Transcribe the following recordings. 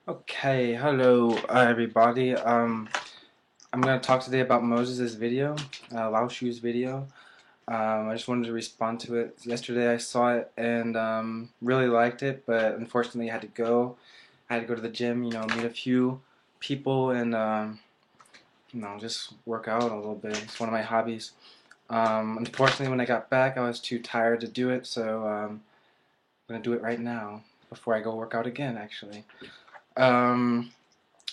Okay, hello everybody. I'm gonna talk today about Moses' video, Lao Shu's video. I just wanted to respond to it. Yesterday I saw it and really liked it, but unfortunately I had to go. I had to go to the gym, meet a few people and just work out a little bit. It's one of my hobbies. Unfortunately, when I got back, I was too tired to do it, so I'm gonna do it right now before I go work out again. Actually. Um,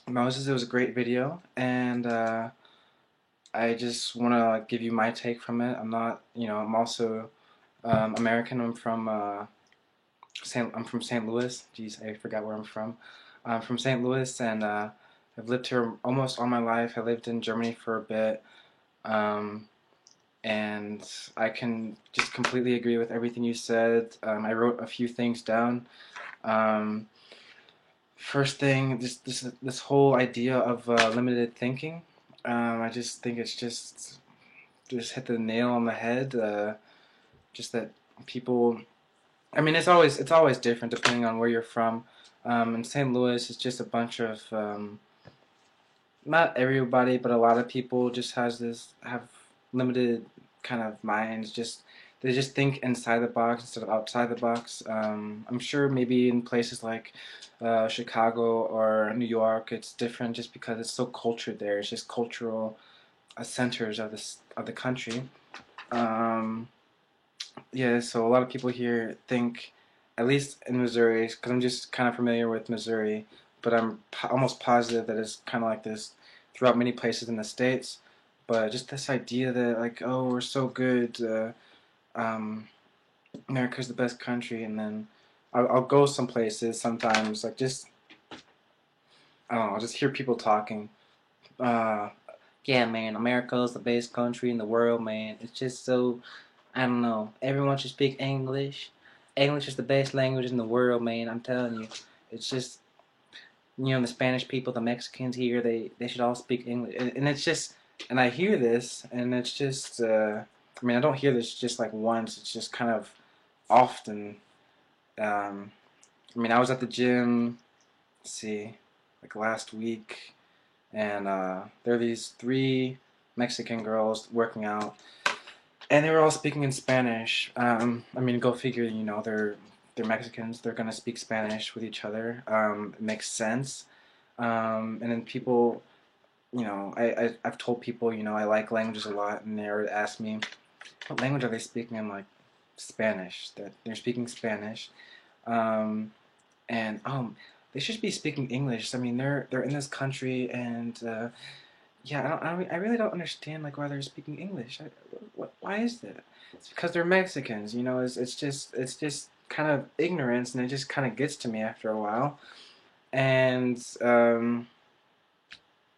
Moses, it was a great video, and I just want to give you my take from it. I'm not, I'm also American. I'm from St. Louis. Jeez, I forgot where I'm from. I'm from St. Louis, and I've lived here almost all my life. I lived in Germany for a bit, um, and I can just completely agree with everything you said. I wrote a few things down. Um, First thing, this whole idea of limited thinking. I just think it's just hit the nail on the head. Just that people. I mean, it's always different depending on where you're from. In St. Louis, it's just a bunch of not everybody, but a lot of people just have limited kind of minds. Just they just think inside the box instead of outside the box. I'm sure maybe in places like Chicago or New York, it's different just because it's so cultured there. It's just cultural centers of the country. Um, yeah, so a lot of people here think, at least in Missouri, because I'm just kind of familiar with Missouri, but I'm almost positive that it's kind of like this throughout many places in the States. But just this idea that, like, oh, we're so good, um, America's the best country, and then I'll go some places sometimes, like, just, I don't know, I'll just hear people talking. Uh, yeah, man, America's the best country in the world, man. It's just so I don't know. Everyone should speak English. English is the best language in the world, man. I'm telling you. It's just the Spanish people, the Mexicans here, they should all speak English, and it's just, and I hear this, and it's just, I mean, I don't hear this just like once. It's just kind of often. Um, I mean, I was at the gym. Let's see, like last week, and there are these three Mexican girls working out, and they were all speaking in Spanish. I mean, go figure. They're Mexicans. They're gonna speak Spanish with each other. It makes sense. And then people, I've told people, I like languages a lot, and they would ask me, what language are they speaking? I'm like, Spanish. That they're speaking Spanish. Um, and they should be speaking English. I mean, they're in this country, and yeah, I really don't understand like why they're speaking English. Why is that? It's because they're Mexicans. It's just kind of ignorance, and it just kind of gets to me after a while. And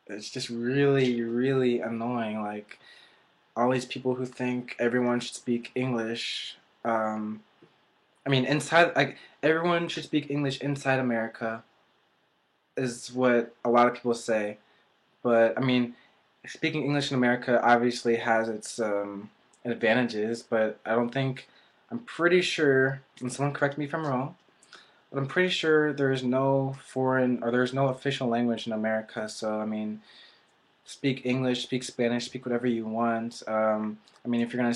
it's just really, really annoying. Like all these people who think everyone should speak English. Um, I mean, inside like everyone should speak English inside America is what a lot of people say. But I mean, speaking English in America obviously has its advantages, but I don't think, I'm pretty sure, and someone correct me if I'm wrong, but I'm pretty sure there's no foreign or there's no official language in America. So I mean, speak English, speak Spanish, speak whatever you want. I mean, if you're not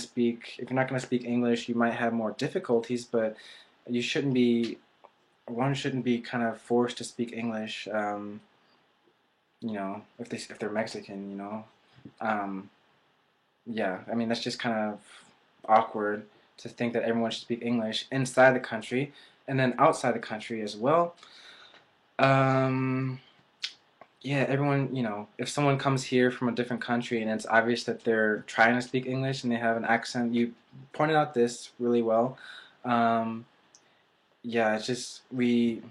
gonna speak English, you might have more difficulties, but you shouldn't be. One shouldn't be kind of forced to speak English. If they're Mexican, Um, yeah, I mean that's just kind of awkward to think that everyone should speak English inside the country and then outside the country as well. Um, yeah, everyone, if someone comes here from a different country and it's obvious that they're trying to speak English and they have an accent, you pointed out this really well. Um, yeah, it's just we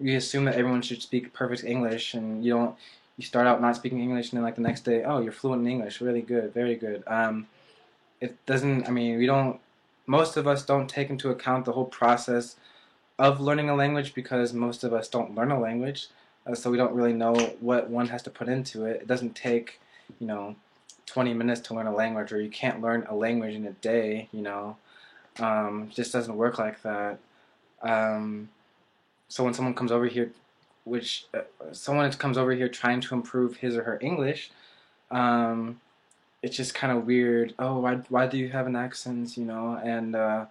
assume that everyone should speak perfect English, and you start out not speaking English, and then like the next day, oh, you're fluent in English, really good, very good. It doesn't. I mean, we don't. Most of us don't take into account the whole process of learning a language because most of us don't learn a language, so we don't really know what one has to put into it. It doesn't take, you know, 20 minutes to learn a language, or you can't learn a language in a day. It just doesn't work like that. Um, so when someone comes over here which someone comes over here trying to improve his or her English, um, it's just kind of weird. Oh, why do you have an accent? You know, and I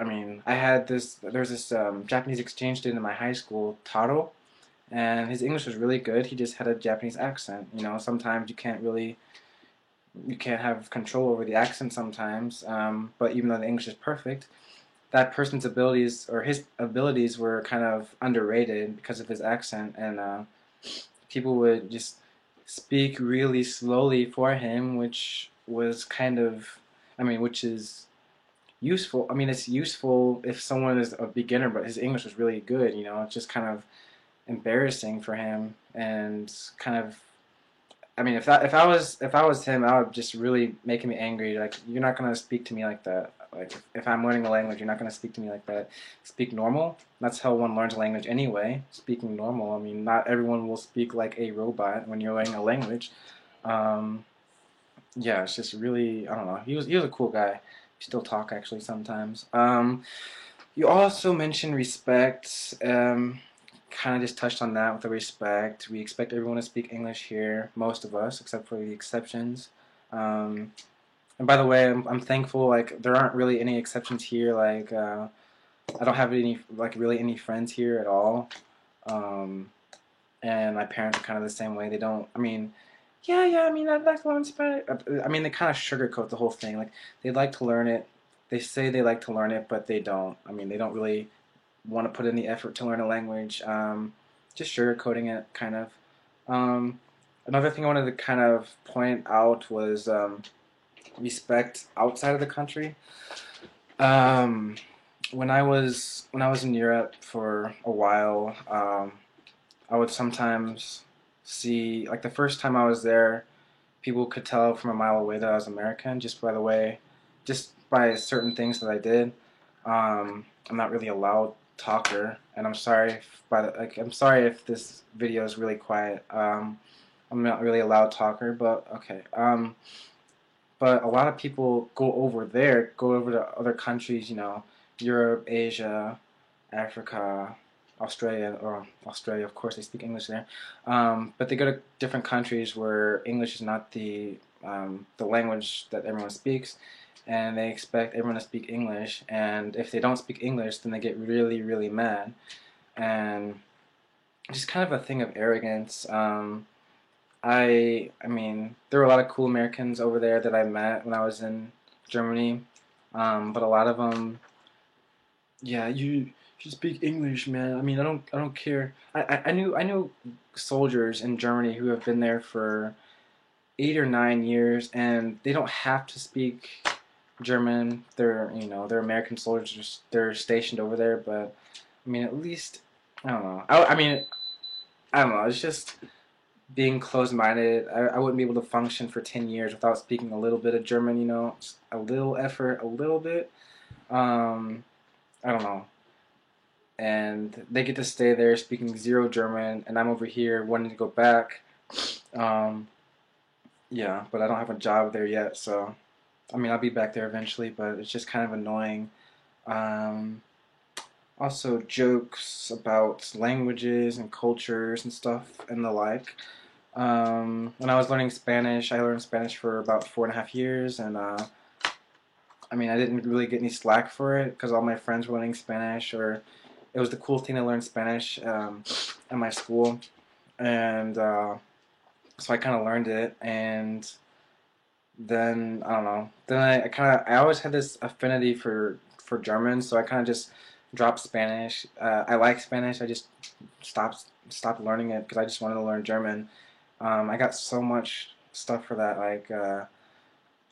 mean, I had this. There's this Japanese exchange student in my high school, Taro, and his English was really good. He just had a Japanese accent. You know, sometimes you can't have control over the accent sometimes. But even though the English is perfect, that person's abilities or his abilities were kind of underrated because of his accent, and people would just speak really slowly for him, which was kind of, I mean, which is useful. I mean, it's useful if someone is a beginner, but his English was really good. You know, it's just kind of embarrassing for him, and kind of. I mean, if I was him, I would just really make me angry. Like, you're not gonna speak to me like that. Like, if I'm learning a language, you're not gonna speak to me like that. Speak normal. That's how one learns a language anyway. Speaking normal. I mean, not everyone will speak like a robot when you're learning a language. Um, yeah, it's just really, I don't know. He was a cool guy. We still talk actually sometimes. You also mentioned respect. Kind of just touched on that with the respect. We expect everyone to speak English here, most of us, except for the exceptions. Um, and by the way, I'm thankful. Like, there aren't really any exceptions here. Like, I don't have any like really any friends here at all. Um, and my parents are kind of the same way. They don't. I mean, yeah. I mean, I'd like to learn Spanish. I mean, they kind of sugarcoat the whole thing. Like, they'd like to learn it. They say they like to learn it, but they don't. I mean, they don't really want to put in the effort to learn a language. Just sugarcoating it, kind of. Um, Another thing I wanted to kind of point out was respect outside of the country. Um, when I was in Europe for a while, I would sometimes see, like, the first time I was there, people could tell from a mile away that I was American just by the way, just by certain things that I did. I'm not really a loud talker, and I'm sorry if I'm sorry if this video is really quiet. I'm not really a loud talker, but okay. But a lot of people go over to other countries, you know, Europe, Asia, Africa, Australia, of course, they speak English there. But they go to different countries where English is not the language that everyone speaks, and they expect everyone to speak English. And if they don't speak English, then they get really, really mad. And just kind of a thing of arrogance. I mean, there were a lot of cool Americans over there that I met when I was in Germany, but a lot of them, yeah, you should speak English, man. I mean, I don't care. I knew soldiers in Germany who have been there for 8 or 9 years, and they don't have to speak German. They're, you know, they're American soldiers. They're stationed over there, but I mean, at least I don't know. I mean, I don't know. It's just being closed-minded. I wouldn't be able to function for 10 years without speaking a little bit of German. You know, just a little effort, a little bit. Um, I don't know. And they get to stay there speaking zero German, and I'm over here wanting to go back. Um, yeah, but I don't have a job there yet, so I mean I'll be back there eventually, but it's just kind of annoying. Um, Also, jokes about languages and cultures and stuff and the like. When I was learning Spanish, I learned Spanish for about 4.5 years, and I mean I didn't really get any slack for it because all my friends were learning Spanish, or it was the cool thing to learn Spanish at my school, and so I kind of learned it, and then I don't know. Then I kind of I always had this affinity for German, so I kind of just dropped Spanish. I like Spanish. I just stopped learning it because I just wanted to learn German. I got so much stuff for that, like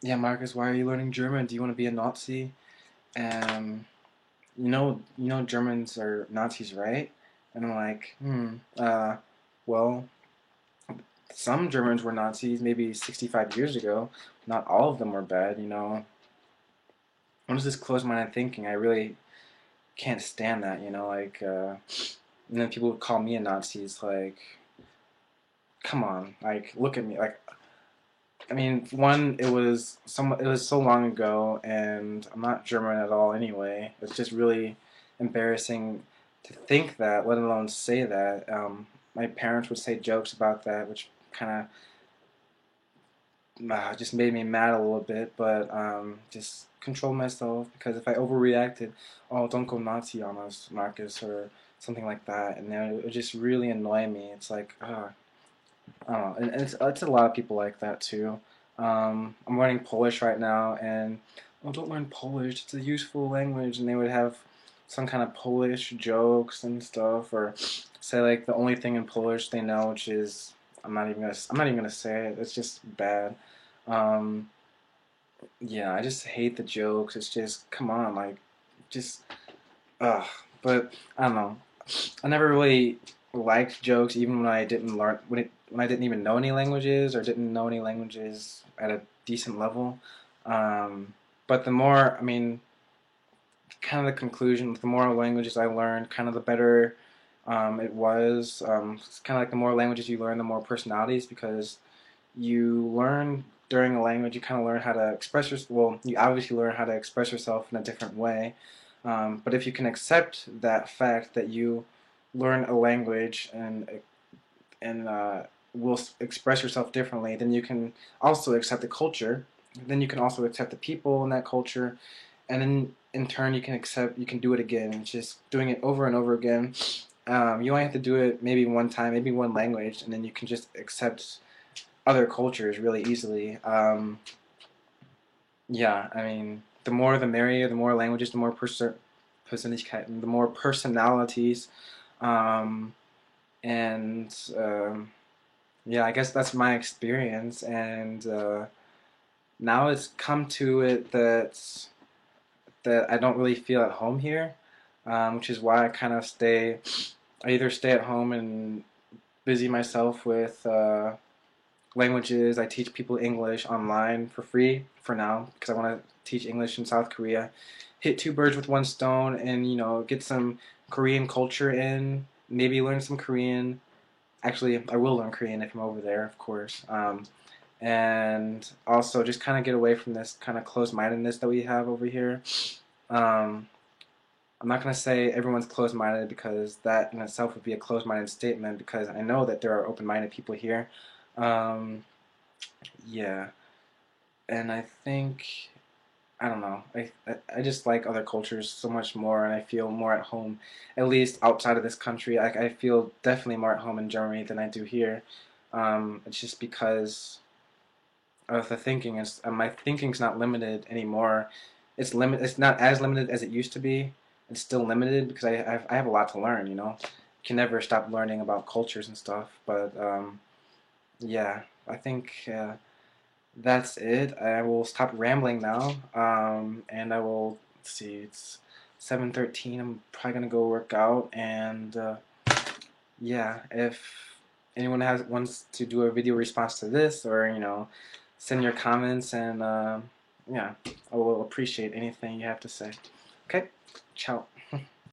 yeah, Marcus, why are you learning German? Do you want to be a Nazi? Um, you know Germans are Nazis, right? And I'm like, well, some Germans were Nazis maybe 65 years ago. Not all of them were bad, you know. What is this closed-minded thinking? I really can't stand that, you know. Like, and then people would call me a Nazi. It's like, come on, like, look at me. Like, I mean, one, it was so long ago, and I'm not German at all anyway. It's just really embarrassing to think that, let alone say that. My parents would say jokes about that, which kind of just made me mad a little bit, but just control myself because if I overreacted, oh, don't go Nazi on us, Marcus, or something like that, and then it would just really annoy me. It's like, I don't know, and it's a lot of people like that too. I'm learning Polish right now, and oh, don't learn Polish. It's a useful language, and they would have some kind of Polish jokes and stuff, or say like the only thing in Polish they know, which is I'm not even gonna say it. It's just bad. Um, yeah, I just hate the jokes. It's just come on, like just ugh. But I don't know. I never really liked jokes, even when I didn't learn when I didn't even know any languages or didn't know any languages at a decent level. But the more, I mean, kind of the conclusion, the more languages I learned, kind of the better it was. It's kind of like the more languages you learn, the more personalities because you learn during a language, you kind of learn how to express yourself. Well, you obviously learn how to express yourself in a different way. But if you can accept that fact that you learn a language and will express yourself differently, then you can also accept the culture. Then you can also accept the people in that culture, and then in turn you can do it again. Just doing it over and over again. You only have to do it maybe one time, maybe one language, and then you can just accept other cultures really easily. Yeah, I mean, the more the merrier, the more languages, the more Persönlichkeiten, the more personalities. Um, and yeah, I guess that's my experience. And now it's come to it that I don't really feel at home here, which is why I kind of stay. I either stay at home and busy myself with languages. I teach people English online for free for now because I want to teach English in South Korea. Hit two birds with one stone, and get some Korean culture in. Maybe learn some Korean. Actually, I will learn Korean if I'm over there, of course. And also just kind of get away from this kind of closed-mindedness that we have over here. Um, I'm not going to say everyone's closed-minded because that in itself would be a closed-minded statement because I know that there are open-minded people here. Um, yeah, and I think I don't know. I just like other cultures so much more, and I feel more at home, at least outside of this country. I feel definitely more at home in Germany than I do here. It's just because of the thinking. My thinking's not limited anymore. It's not as limited as it used to be. It's still limited because I have a lot to learn. Can never stop learning about cultures and stuff. But yeah, I think. That's it. I will stop rambling now. And I will let's see. It's 7:13. I'm probably gonna go work out. And yeah, if anyone wants to do a video response to this, or send your comments, and yeah, I will appreciate anything you have to say. Okay, ciao.